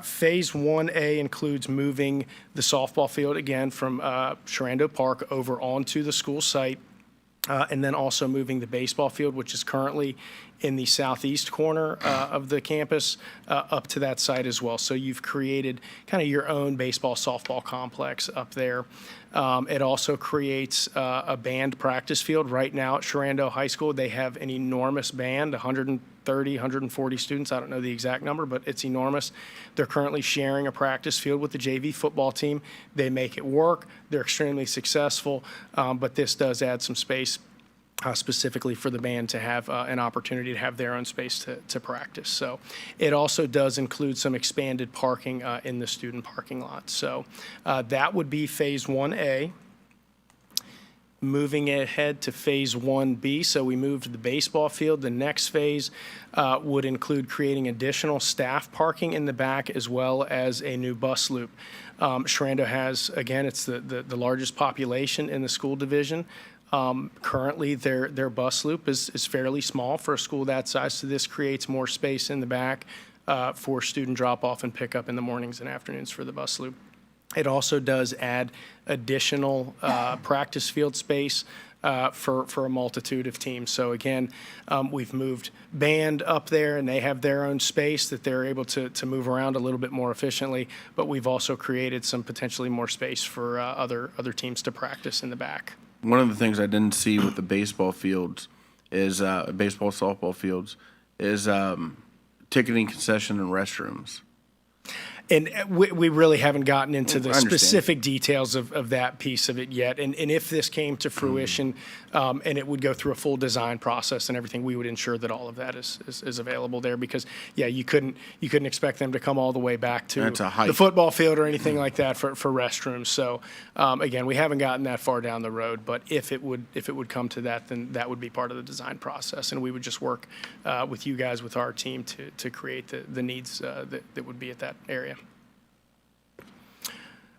Phase 1A includes moving the softball field, again, from Sharando Park over onto the school site, and then also moving the baseball field, which is currently in the southeast corner of the campus, up to that site as well. So you've created kind of your own baseball, softball complex up there. It also creates a band practice field. Right now at Sharando High School, they have an enormous band, 130, 140 students. I don't know the exact number, but it's enormous. They're currently sharing a practice field with the JV football team. They make it work. They're extremely successful, but this does add some space specifically for the band to have an opportunity to have their own space to practice. So it also does include some expanded parking in the student parking lot. So that would be Phase 1A. Moving ahead to Phase 1B, so we moved the baseball field. The next phase would include creating additional staff parking in the back as well as a new bus loop. Sharando has, again, it's the largest population in the school division. Currently, their bus loop is fairly small for a school that size, so this creates more space in the back for student drop-off and pickup in the mornings and afternoons for the bus loop. It also does add additional practice field space for a multitude of teams. So again, we've moved band up there, and they have their own space that they're able to move around a little bit more efficiently, but we've also created some potentially more space for other teams to practice in the back. One of the things I didn't see with the baseball fields is baseball, softball fields is ticketing, concession, and restrooms. And we really haven't gotten into the I understand. specific details of that piece of it yet. And if this came to fruition and it would go through a full design process and everything, we would ensure that all of that is available there because, yeah, you couldn't expect them to come all the way back to That's a hike. the football field or anything like that for restrooms. So, again, we haven't gotten that far down the road, but if it would come to that, then that would be part of the design process. And we would just work with you guys, with our team to create the needs that would be at that area.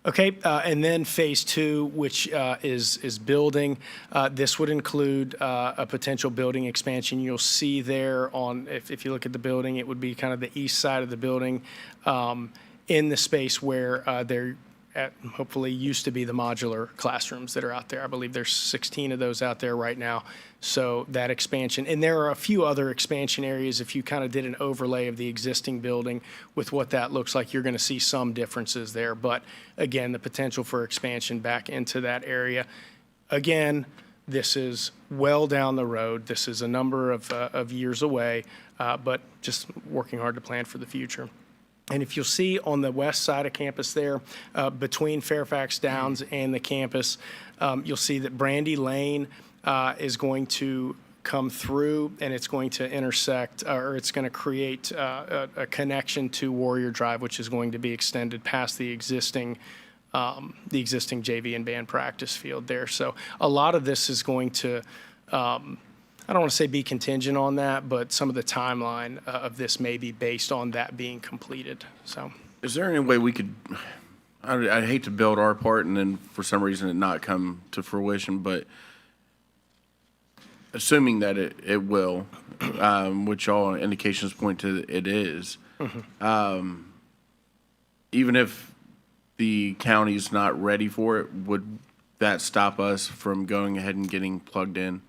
Okay, and then Phase 2, which is building. This would include a potential building expansion. You'll see there on, if you look at the building, it would be kind of the east side of the building in the space where there hopefully used to be the modular classrooms that are out there. I believe there's 16 of those out there right now. So that expansion, and there are a few other expansion areas. If you kind of did an overlay of the existing building with what that looks like, you're going to see some differences there. But again, the potential for expansion back into that area. Again, this is well down the road. This is a number of years away, but just working hard to plan for the future. And if you'll see on the west side of campus there, between Fairfax Downs and the campus, you'll see that Brandy Lane is going to come through, and it's going to intersect, or it's going to create a connection to Warrior Drive, which is going to be extended past the existing JV and band practice field there. So a lot of this is going to, I don't want to say be contingent on that, but some of the timeline of this may be based on that being completed. So, Is there any way we could, I hate to build our part and then for some reason it not come to fruition, but assuming that it will, which all indications point to it is, even if the county's not ready for it, would that stop us from going ahead and getting plugged in?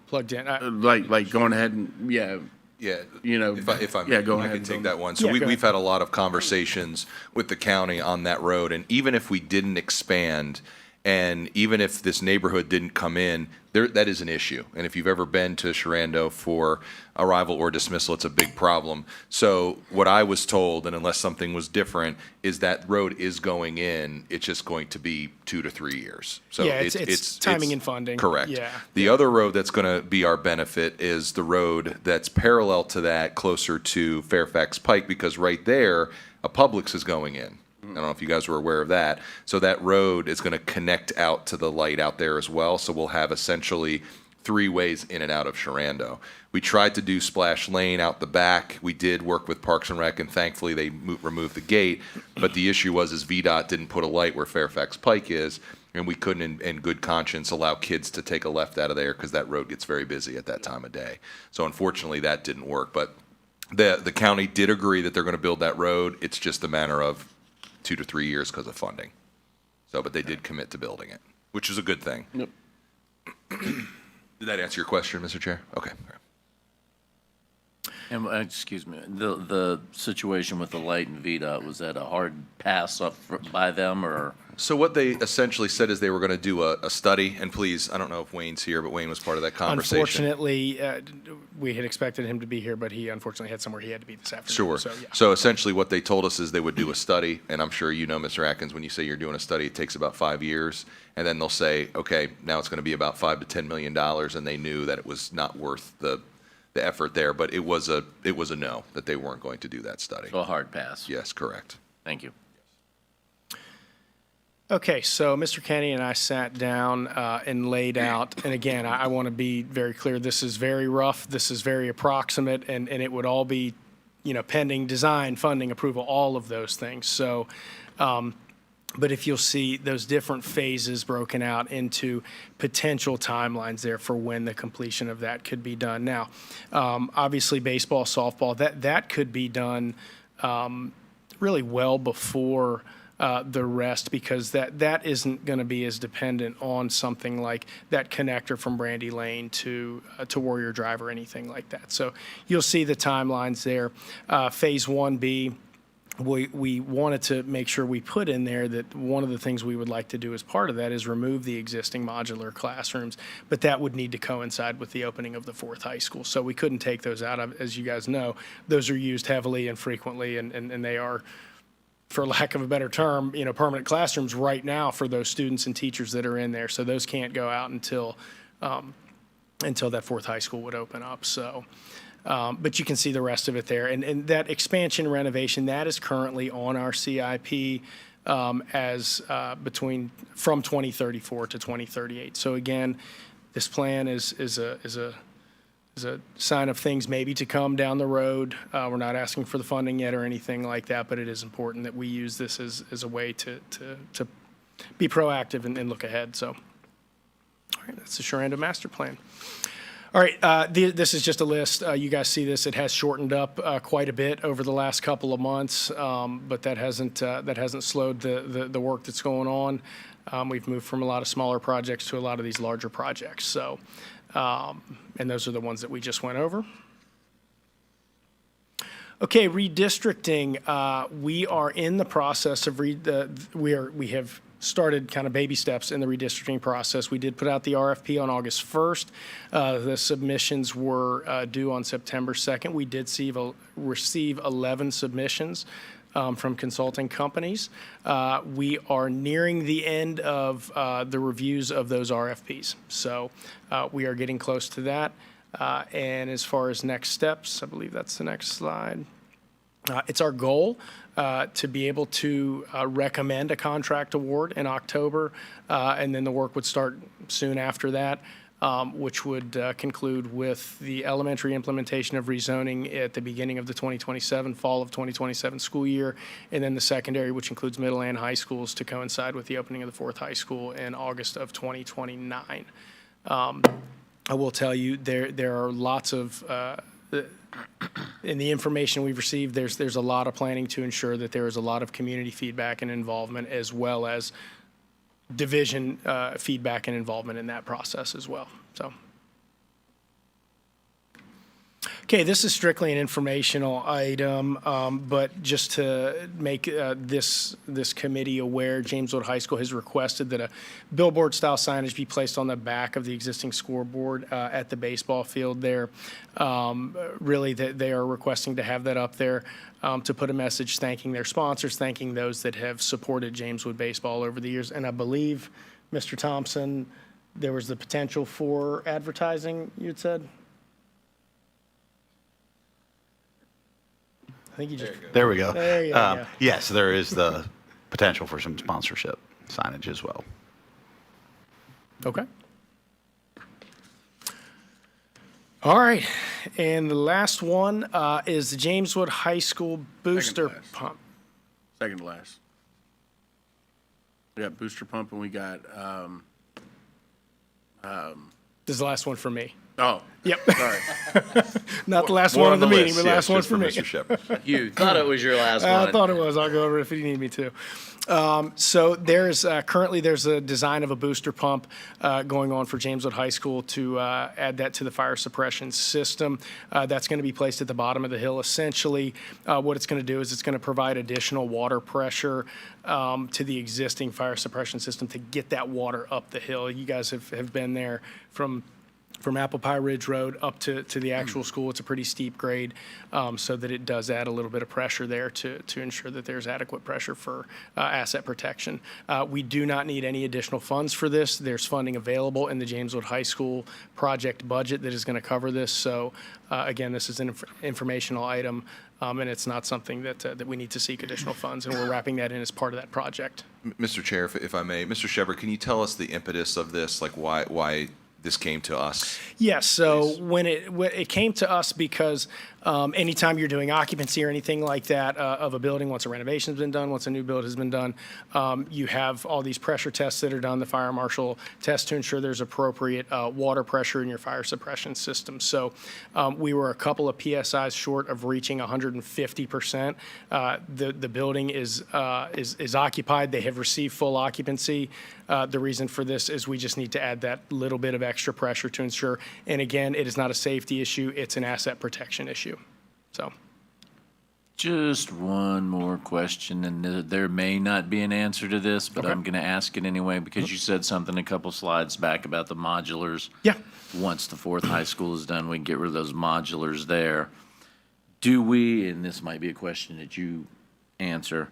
plugged in. Like going ahead and, yeah, Yeah, you know, if I'm, yeah, go I ahead can and take go. that one. So Yeah, go we've ahead. had a lot of conversations with the county on that road, and even if we didn't expand, and even if this neighborhood didn't come in, that is an issue. And if you've ever been to Sharando for arrival or dismissal, it's a big problem. So what I was told, and unless something was different, is that road is going in. It's just going to be 2 to 3 years. So Yeah, it's timing and funding. Correct. Yeah. The other road that's going to be our benefit is the road that's parallel to that, closer to Fairfax Pike, because right there, a Publix is going in. I don't know if you guys were aware of that. So that road is going to connect out to the light out there as well. So we'll have essentially 3 ways in and out of Sharando. We tried to do Splash Lane out the back. We did work with Parks and Rec, and thankfully they removed the gate. But the issue was VDOT didn't put a light where Fairfax Pike is, and we couldn't, in good conscience, allow kids to take a left out of there because that road gets very busy at that time of day. So unfortunately, that didn't work. But the county did agree that they're going to build that road. It's just a matter of 2 to 3 years because of funding. So, but they did commit to building it, which is a good thing. Yep. Did that answer your question, Mr. Chair? Okay. And, excuse me, the situation with the light and VDOT, was that a hard pass up by them, or? So what they essentially said is they were going to do a study, and please, I don't know if Wayne's here, but Wayne was part of that conversation. Unfortunately, we had expected him to be here, but he unfortunately had somewhere he had to be this afternoon. Sure. So, yeah. So essentially what they told us is they would do a study, and I'm sure you know, Mr. Atkins, when you say you're doing a study, it takes about 5 years, and then they'll say, okay, now it's going to be about $5 to $10 million, and they knew that it was not worth the effort there, but it was a no, that they weren't going to do that study. So a hard pass? Yes, correct. Thank you. Okay, so Mr. Kenny and I sat down and laid out, and again, I want to be very clear, this is very rough, this is very approximate, and it would all be, pending design, funding, approval, all of those things. So, but if you'll see those different phases broken out into potential timelines there for when the completion of that could be done. Now, obviously, baseball, softball, that could be done really well before the rest, because that isn't going to be as dependent on something like that connector from Brandy Lane to Warrior Drive or anything like that. So you'll see the timelines there. Phase 1B, we wanted to make sure we put in there that one of the things we would like to do as part of that is remove the existing modular classrooms, but that would need to coincide with the opening of the fourth high school. So we couldn't take those out of, as you guys know, those are used heavily and frequently, and they are, for lack of a better term, permanent classrooms right now for those students and teachers that are in there. So those can't go out until that fourth high school would open up. So, but you can see the rest of it there. And that expansion renovation, that is currently on our CIP as from 2034 to 2038. So again, this plan is a sign of things maybe to come down the road. We're not asking for the funding yet or anything like that, but it is important that we use this as a way to be proactive and look ahead. So, all right, that's the Shorando Master Plan. All right, this is just a list. You guys see this. It has shortened up quite a bit over the last couple of months, but that hasn't slowed the work that's going on. We've moved from a lot of smaller projects to a lot of these larger projects. So, and those are the ones that we just went over. Okay, redistricting. We are in the process of we have started kind of baby steps in the redistricting process. We did put out the RFP on August 1st. The submissions were due on September 2nd. We did receive 11 submissions from consulting companies. We are nearing the end of the reviews of those RFPs. So we are getting close to that. And as far as next steps, I believe that's the next slide. It's our goal to be able to recommend a contract award in October, and then the work would start soon after that, which would conclude with the elementary implementation of rezoning at the beginning of the fall of 2027 school year, and then the secondary, which includes middle and high schools, to coincide with the opening of the fourth high school in August of 2029. I will tell you, there are lots of in the information we've received, there's a lot of planning to ensure that there is a lot of community feedback and involvement, as well as division feedback and involvement in that process as well. So, okay, this is strictly an informational item, but just to make this committee aware, James Wood High School has requested that a billboard-style signage be placed on the back of the existing scoreboard at the baseball field there. Really, they are requesting to have that up there to put a message thanking their sponsors, thanking those that have supported James Wood baseball over the years. And I believe, Mr. Thompson, there was the potential for advertising, you'd said? I think you just. There we go. There you go. Yes, there is the potential for some sponsorship signage as well. Okay. All right, and the last one is the James Wood High School booster last. pump. Second to last. We got booster pump and we got, This is the last one for me. Oh, Yep, sorry. not the last More one on of the the meeting, list, but yes, last one just for me. Mr. Shepherd. You thought it was your last I one. thought it was. I'll go over it if you need me to. So there's currently a design of a booster pump going on for Jameswood High School to add that to the fire suppression system. That's going to be placed at the bottom of the hill. Essentially, what it's going to do is it's going to provide additional water pressure to the existing fire suppression system to get that water up the hill. You guys have been there from Apple Pie Ridge Road up to the actual school. It's a pretty steep grade, so that it does add a little bit of pressure there to ensure that there's adequate pressure for asset protection. We do not need any additional funds for this. There's funding available in the Jameswood High School project budget that is going to cover this. So again, this is an informational item, and it's not something that we need to seek additional funds, and we're wrapping that in as part of that project. Mr. Chair, if I may, Mr. Shepherd, can you tell us the impetus of this, like why this came to us? Yes, so when it came to us because anytime you're doing occupancy or anything like that of a building, once a renovation's been done, once a new build has been done, you have all these pressure tests that are done, the fire marshal test to ensure there's appropriate water pressure in your fire suppression system. So we were a couple of PSIs short of reaching 150%. The building is occupied. They have received full occupancy. The reason for this is we just need to add that little bit of extra pressure to ensure, and again, it is not a safety issue, it's an asset protection issue. So, Just one more question, and there may not be an answer to this, but I'm going to ask it anyway because you said something a couple slides back about the modulars. yeah. Once the fourth high school is done, we can get rid of those modulars there. Do we, and this might be a question that you answer,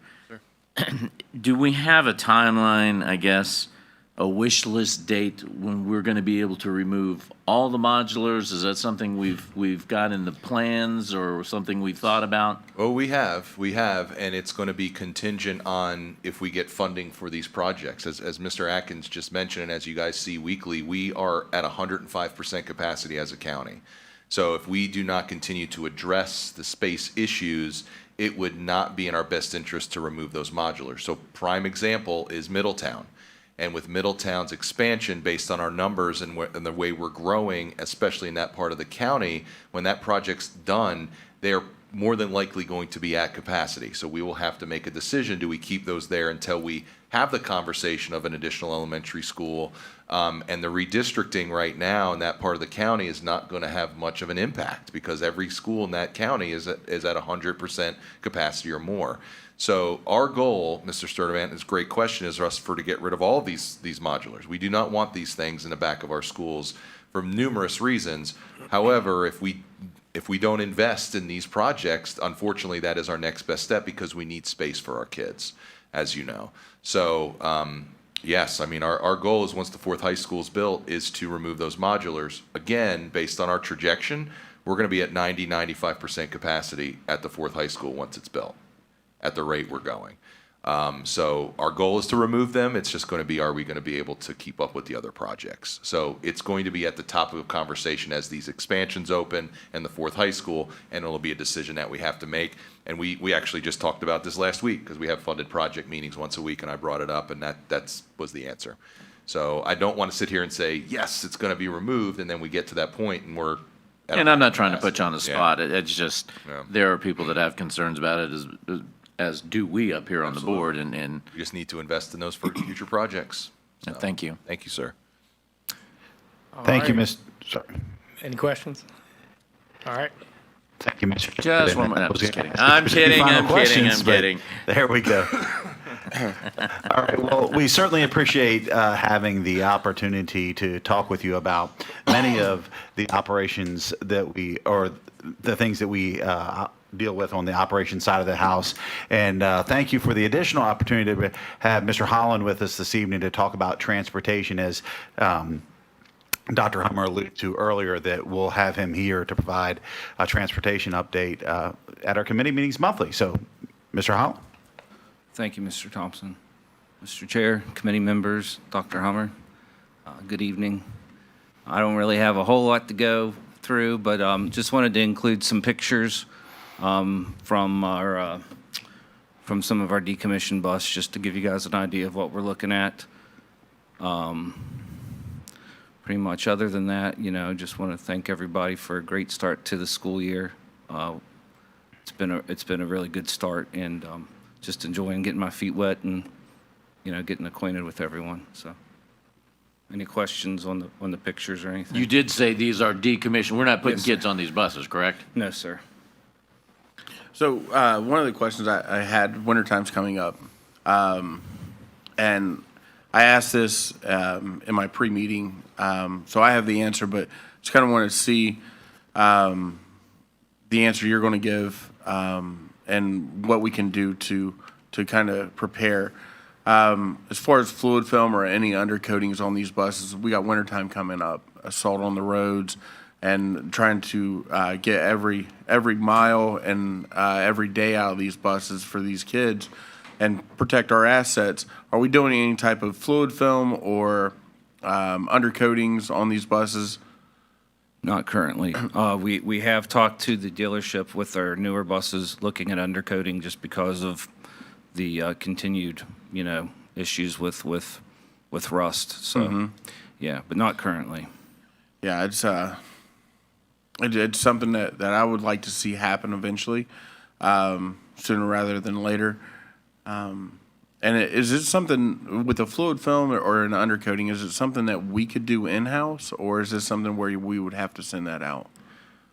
do we have a timeline, I guess, a wish list date when we're going to be able to remove all the modulars? Is that something we've got in the plans or something we've thought about? Oh, we have, and it's going to be contingent on if we get funding for these projects. As Mr. Atkins just mentioned, and as you guys see weekly, we are at 105% capacity as a county. So if we do not continue to address the space issues, it would not be in our best interest to remove those modulars. So prime example is Middletown. And with Middletown's expansion, based on our numbers and the way we're growing, especially in that part of the county, when that project's done, they're more than likely going to be at capacity. So we will have to make a decision, do we keep those there until we have the conversation of an additional elementary school? And the redistricting right now in that part of the county is not going to have much of an impact because every school in that county is at 100% capacity or more. So our goal, Mr. Sturdivant, is a great question, is for us to get rid of all of these modulars. We do not want these things in the back of our schools for numerous reasons. However, if we don't invest in these projects, unfortunately, that is our next best step because we need space for our kids, as you know. So, yes, I mean, our goal is once the fourth high school is built is to remove those modulars. Again, based on our trajectory, we're going to be at 95% capacity at the fourth high school once it's built, at the rate we're going. So our goal is to remove them. It's just going to be, are we going to be able to keep up with the other projects? So it's going to be at the top of the conversation as these expansions open and the fourth high school, and it'll be a decision that we have to make. And we actually just talked about this last week because we have funded project meetings once a week, and I brought it up, and that was the answer. So I don't want to sit here and say, yes, it's going to be removed, and then we get to that point and we're at And a I'm not trying to put you on the Yeah. spot. It's just, Yeah. there are people that have concerns about it, as do we up here on the board, and We just need to invest in those for future projects. So, thank you. Thank you, sir. Thank you, right. Ms. Sorry. Any questions? All right. Thank you, Mr. Just one more, no, I was just gonna kidding. ask if I'm there's any kidding, final I'm kidding, questions, I'm but kidding. There we go. All right, well, we certainly appreciate having the opportunity to talk with you about many of the operations that or the things that we deal with on the operations side of the house. And thank you for the additional opportunity to have Mr. Holland with us this evening to talk about transportation, as Dr. Hummer alluded to earlier, that we'll have him here to provide a transportation update at our committee meetings monthly. So, Mr. Holland. Thank you, Mr. Thompson. Mr. Chair, committee members, Dr. Hummer, good evening. I don't really have a whole lot to go through, but just wanted to include some pictures from some of our decommissioned bus, just to give you guys an idea of what we're looking at. pretty much other than that, just want to thank everybody for a great start to the school year. It's been a really good start, and just enjoying getting my feet wet and getting acquainted with everyone. So, any questions on the pictures or anything? You did say these are decommissioned. We're not putting Yes, sir. kids on these buses, correct? No, sir. So one of the questions I had, wintertime's coming up, and I asked this in my pre-meeting, so I have the answer, but just kind of want to see the answer you're going to give and what we can do to kind of prepare. As far as fluid film or any undercoatings on these buses, we got wintertime coming up, assault on the roads, and trying to get every mile and every day out of these buses for these kids and protect our assets. Are we doing any type of fluid film or undercoatings on these buses? Not currently. We have talked to the dealership with our newer buses, looking at undercoating just because of the continued, issues with rust. So, yeah, but not currently. Yeah, it's something that I would like to see happen eventually, sooner rather than later. And is it something with a fluid film or an undercoating, is it something that we could do in-house, or is this something where we would have to send that out?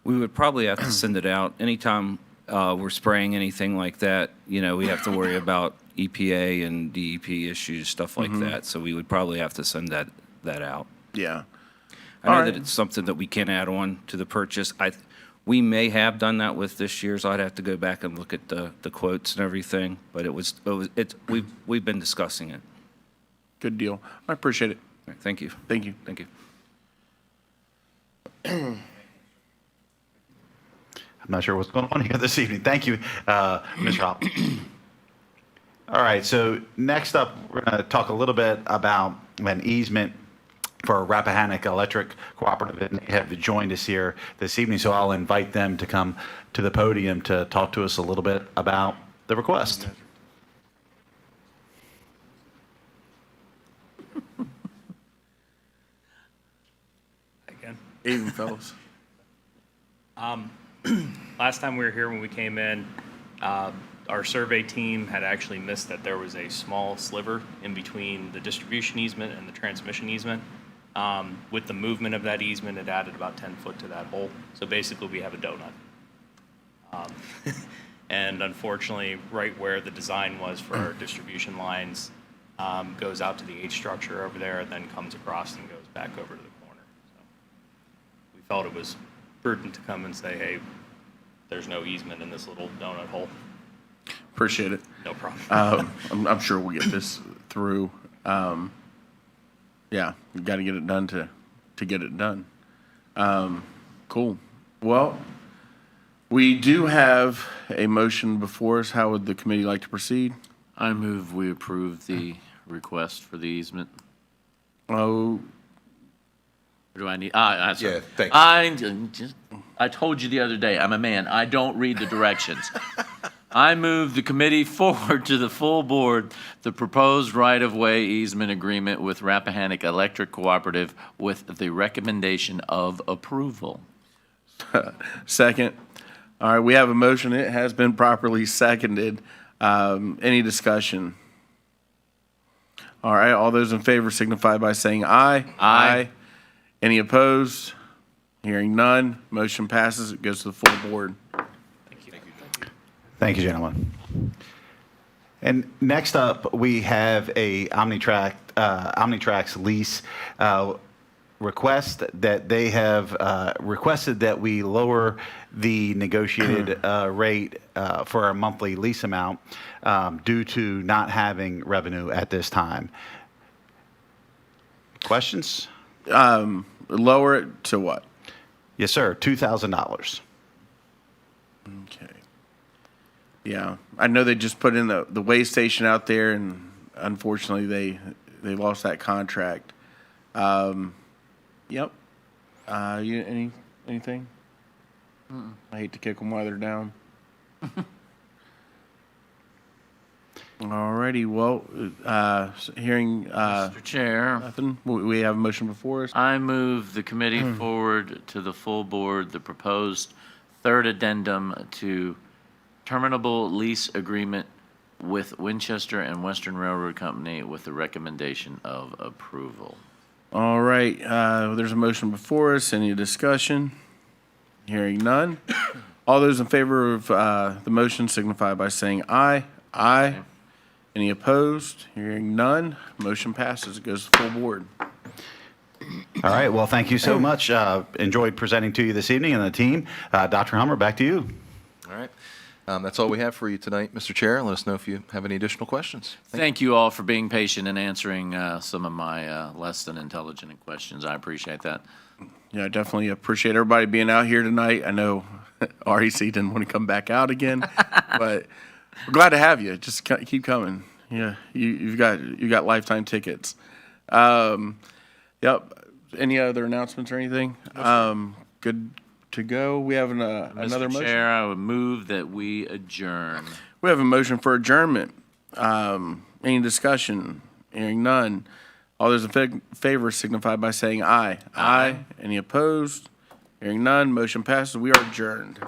We would probably have to send it out. Anytime we're spraying anything like that, we have to worry about EPA and DEP issues, stuff like that. So we would probably have to send that out. Yeah. I know All that right. it's something that we can add on to the purchase. We may have done that with this year's. I'd have to go back and look at the quotes and everything, but we've been discussing it. Good deal. I appreciate it. All right, thank you. Thank you. Thank you. I'm not sure what's going on here this evening. Thank you, Mr. Hop. All right, so next up, we're going to talk a little bit about an easement for Rappahannock Electric Cooperative, and they have joined us here this evening, so I'll invite them to come to the podium to talk to us a little bit about the request. Again. Evening, fellas. Last time we were here, when we came in, our survey team had actually missed that there was a small sliver in between the distribution easement and the transmission easement. With the movement of that easement, it added about 10 foot to that hole. So basically, we have a donut. And unfortunately, right where the design was for our distribution lines goes out to the H structure over there, and then comes across and goes back over to the corner. So we felt it was prudent to come and say, hey, there's no easement in this little donut hole. Appreciate it. No problem. I'm sure we'll get this through. Yeah, you got to get it done to get it done. Cool. Well, we do have a motion before us. How would the committee like to proceed? I move we approve the request for the easement. Oh, Or do I need, sorry. Yeah, thanks. I told you the other day, I'm a man, I don't read the directions. I move the committee forward to the full board the proposed right-of-way easement agreement with Rappahannock Electric Cooperative with the recommendation of approval. second. All right, we have a motion. It has been properly seconded. Any discussion? All right, all those in favor signify by saying aye. Aye. Any opposed? Hearing none, motion passes. It goes to the full board. Thank you, gentlemen. And next up, we have a Omnitrax lease request that they have requested that we lower the negotiated rate for our monthly lease amount due to not having revenue at this time. Questions? Lower it to what? Yes, sir. $2,000. Okay. Yeah, I know they just put in the way station out there, and unfortunately they lost that contract. Yep. Anything? I hate to kick them while they're down. All righty, well, hearing Mr. Chair, nothing, we have a motion before us. I move the committee forward to the full board the proposed third addendum to terminable lease agreement with Winchester and Western Railroad Company with the recommendation of approval. All right, there's a motion before us. Any discussion? Hearing none. All those in favor of the motion signify by saying aye. Aye. Any opposed? Hearing none. Motion passes. It goes to full board. All right, well, thank you so much. Enjoyed presenting to you this evening and the team. Dr. Hummer, back to you. All right. That's all we have for you tonight, Mr. Chair. Let us know if you have any additional questions. Thank you all for being patient and answering some of my less than intelligent questions. I appreciate that. Yeah, I definitely appreciate everybody being out here tonight. I know REC didn't want to come back out again, but we're glad to have you. Just keep coming. Yeah, you've got lifetime tickets. Yep. Any other announcements or anything? Good to go. We have another Mr. motion. Chair, I would move that we adjourn. We have a motion for adjournment. Any discussion? Hearing none. All those in favor signify by saying aye. Aye. Any opposed? Hearing none. Motion passes. We are adjourned.